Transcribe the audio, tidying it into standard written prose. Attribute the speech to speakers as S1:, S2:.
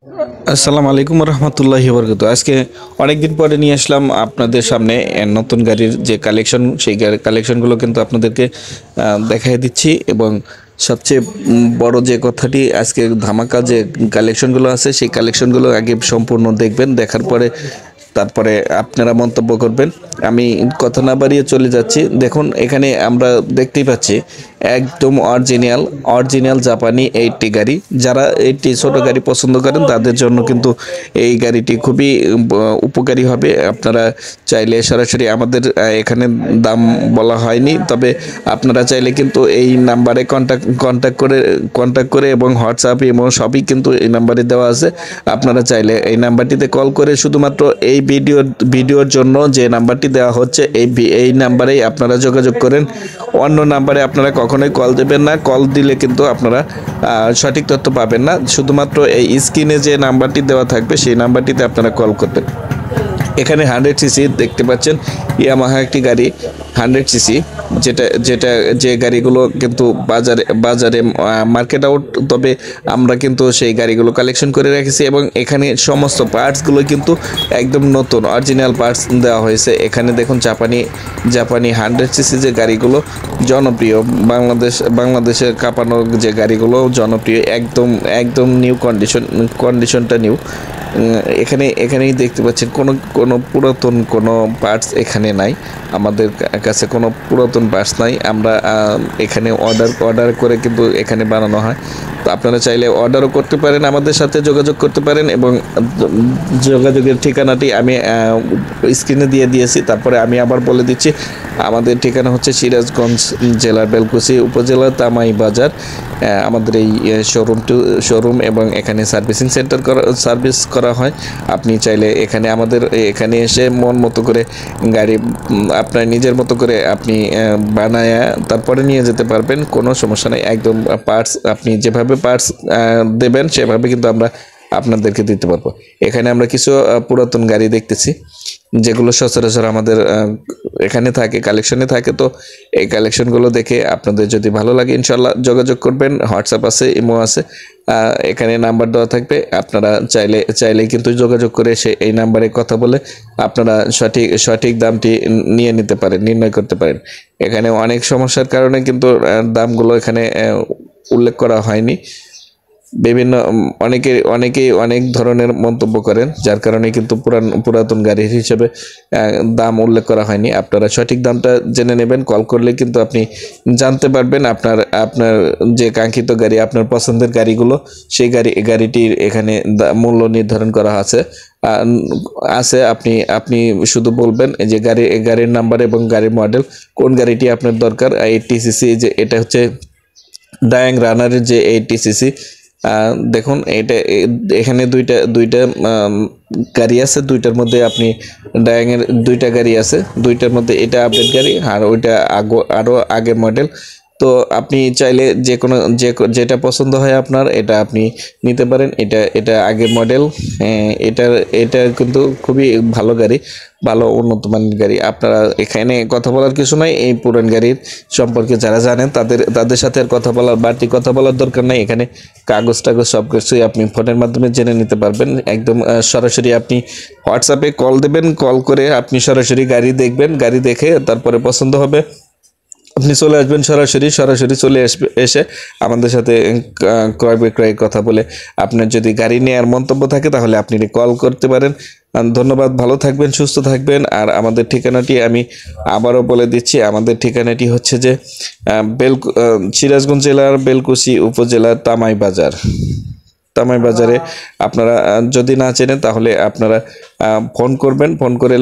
S1: আসসালামু আলাইকুম রহমতুল্লাহি বরকাতুহু। আজকে অনেকদিন পরে নিয়ে আসলাম আপনাদের সামনে নতুন গাড়ির যে কালেকশন, সেই কালেকশনগুলো কিন্তু আপনাদেরকে দেখাই দিচ্ছি। এবং সবচেয়ে বড় যে কথাটি, আজকে ধামাকা যে কালেকশনগুলো আছে সেই কালেকশনগুলো আগে সম্পূর্ণ দেখবেন, দেখার পরে তারপরে আপনারা মন্তব্য করবেন। আমি কথা না বাড়িয়ে চলে যাচ্ছি। দেখুন, এখানে আমরা দেখতেই পাচ্ছি একদম অরিজিনাল জাপানি 80 গাড়ি। যারা 80 ছোট গাড়ি পছন্দ করেন তাদের জন্য কিন্তু এই গাড়িটি খুবই উপকারী হবে। আপনারা চাইলে সরাসরি আমাদের এখানে দাম বলা হয়নি, তবে আপনারা চাইলে কিন্তু এই নাম্বারে কন্ট্যাক্ট করে এবং হোয়াটসঅ্যাপ এবং সবই কিন্তু এই নাম্বারে দেওয়া আছে। আপনারা চাইলে এই নাম্বারটিতে কল করে শুধুমাত্র এই ভিডিওর জন্য যে নাম্বারটি দেওয়া হচ্ছে এই নাম্বারেই আপনারা যোগাযোগ করেন। অন্য নাম্বারে আপনারা কখনোই কল দেবেন না। কল দিলে কিন্তু আপনারা সঠিক তথ্য পাবেন না। শুধুমাত্র এই স্ক্রিনে যে নাম্বারটি দেওয়া থাকবে সেই নাম্বারটিতে আপনারা কল করবেন। এখানে 100 সিসি দেখতে পাচ্ছেন, ইয়ামাহা একটি গাড়ি 100 সিসি, যে গাড়িগুলো কিন্তু বাজারে মার্কেট আউট, তবে আমরা কিন্তু সেই গাড়িগুলো কালেকশন করে রেখেছি এবং এখানে সমস্ত পার্টসগুলো কিন্তু একদম নতুন অরিজিনাল পার্টস দেওয়া হয়েছে। এখানে দেখুন জাপানি 100 সিসি যে গাড়িগুলো জনপ্রিয়, বাংলাদেশের কাঁপানো যে গাড়িগুলো জনপ্রিয়, একদম নিউ কন্ডিশনটা নিউ। এখানেই দেখতে পাচ্ছেন কোনো পুরাতন কোনো পার্টস এখানে নাই। আমাদের কাছে কোনো পুরাতন পার্টস নাই। আমরা এখানে অর্ডার করে কিন্তু এখানে বানানো হয়। তো আপনারা চাইলে অর্ডারও করতে পারেন, আমাদের সাথে যোগাযোগ করতে পারেন। এবং যোগাযোগের ঠিকানাটি আমি স্ক্রিনে দিয়ে দিয়েছি। তারপরে আমি আবার বলে দিচ্ছি, আমাদের ঠিকানা হচ্ছে সিরাজগঞ্জ জেলার বেলকুচি উপজেলার তামাই বাজার। আমাদের এই শোরুম এবং এখানে সার্ভিস করা হয়। আপনি চাইলে এখানে এসে মন মতো করে গাড়ি আপনার নিজের মতো করে আপনি বানায়া তারপরে নিয়ে যেতে পারবেন, কোনো সমস্যা নেই। একদম আপনি যেভাবে পার্টস দেবেন সেভাবে কিন্তু আমরা আপনাদেরকে দিতে পারবো। এখানে আমরা কিছু পুরাতন গাড়ি দেখতেছি, যেগুলো সচরাচর আমাদের এখানে কালেকশনে থাকে। তো এই কালেকশনগুলো দেখে আপনাদের যদি ভালো লাগে ইনশাল্লাহ যোগাযোগ করবেন। হোয়াটসঅ্যাপ আছে, ইমো আছে, এখানে নাম্বার দেওয়া থাকবে। আপনারা চাইলে কিন্তু যোগাযোগ করে এই নাম্বারে কথা বলে আপনারা সঠিক দামটি নির্ণয় করতে পারেন। এখানে অনেক সমস্যার কারণে কিন্তু দামগুলো এখানে উল্লেখ করা হয়নি। অনেকেই অনেক ধরনের মন্তব্য করেন, যার কারণে কিন্তু পুরাতন গাড়ির হিসেবে দাম উল্লেখ করা হয়নি। আপনারা সঠিক দামটা জেনে নেবেন। কল করলে কিন্তু আপনি জানতে পারবেন আপনার যে কাঙ্ক্ষিত গাড়ি, আপনার পছন্দের গাড়িগুলো, সেই গাড়িটির এখানে মূল্য নির্ধারণ করা আছে। আপনি শুধু বলবেন যে গাড়ির নাম্বার এবং গাড়ির মডেল, কোন গাড়িটি আপনার দরকার। 80 সিসি, যে এটা হচ্ছে ডায়াং রানারের যে 80 সিসি। দেখুন, এখানে দুইটা গাড়ি আছে। দুইটার মধ্যে আপনি ডায়াংয়ের দুইটা গাড়ি আছে, দুইটার মধ্যে এটা আপডেট গাড়ি আর ওইটা আরও আগের মডেল। তো আপনি চাইলে যেটা পছন্দ হয় আপনার, এটা আপনি নিতে পারেন। এটা আগের মডেল। এটা কিন্তু খুবই ভালো গাড়ি, ভালো উন্নত মানের গাড়ি। আপনারা এখানে কথা বলার কিছু নাই। এই পুরান গাড়ির সম্পর্কে যারা জানেন তাদের সাথে আর বাড়তি কথা বলার দরকার নাই। এখানে কাগজ সব কিছুই আপনি ফোনের মাধ্যমে জেনে নিতে পারবেন। একদম সরাসরি আপনি হোয়াটসঅ্যাপে কল দেবেন, কল করে আপনি সরাসরি গাড়ি দেখবেন। গাড়ি দেখে তারপরে পছন্দ হবে আপনি চলে আসবেন, সরাসরি এসে আমাদের সাথে ক্রয় বিক্রয়ের কথা বলে আপনার যদি গাড়ি নেওয়ার মন্তব্য থাকে তাহলে আপনি কল করতে পারেন। ধন্যবাদ, ভালো থাকবেন, সুস্থ থাকবেন। আর আমাদের ঠিকানাটি আমি আবারও বলে দিচ্ছি। আমাদের ঠিকানাটি হচ্ছে যে সিরাজগঞ্জ জেলার বেলকুচি উপজেলার তামাই বাজারে। আপনারা যদি না চেনেন তাহলে আপনারা ফোন করবেন, ফোন করে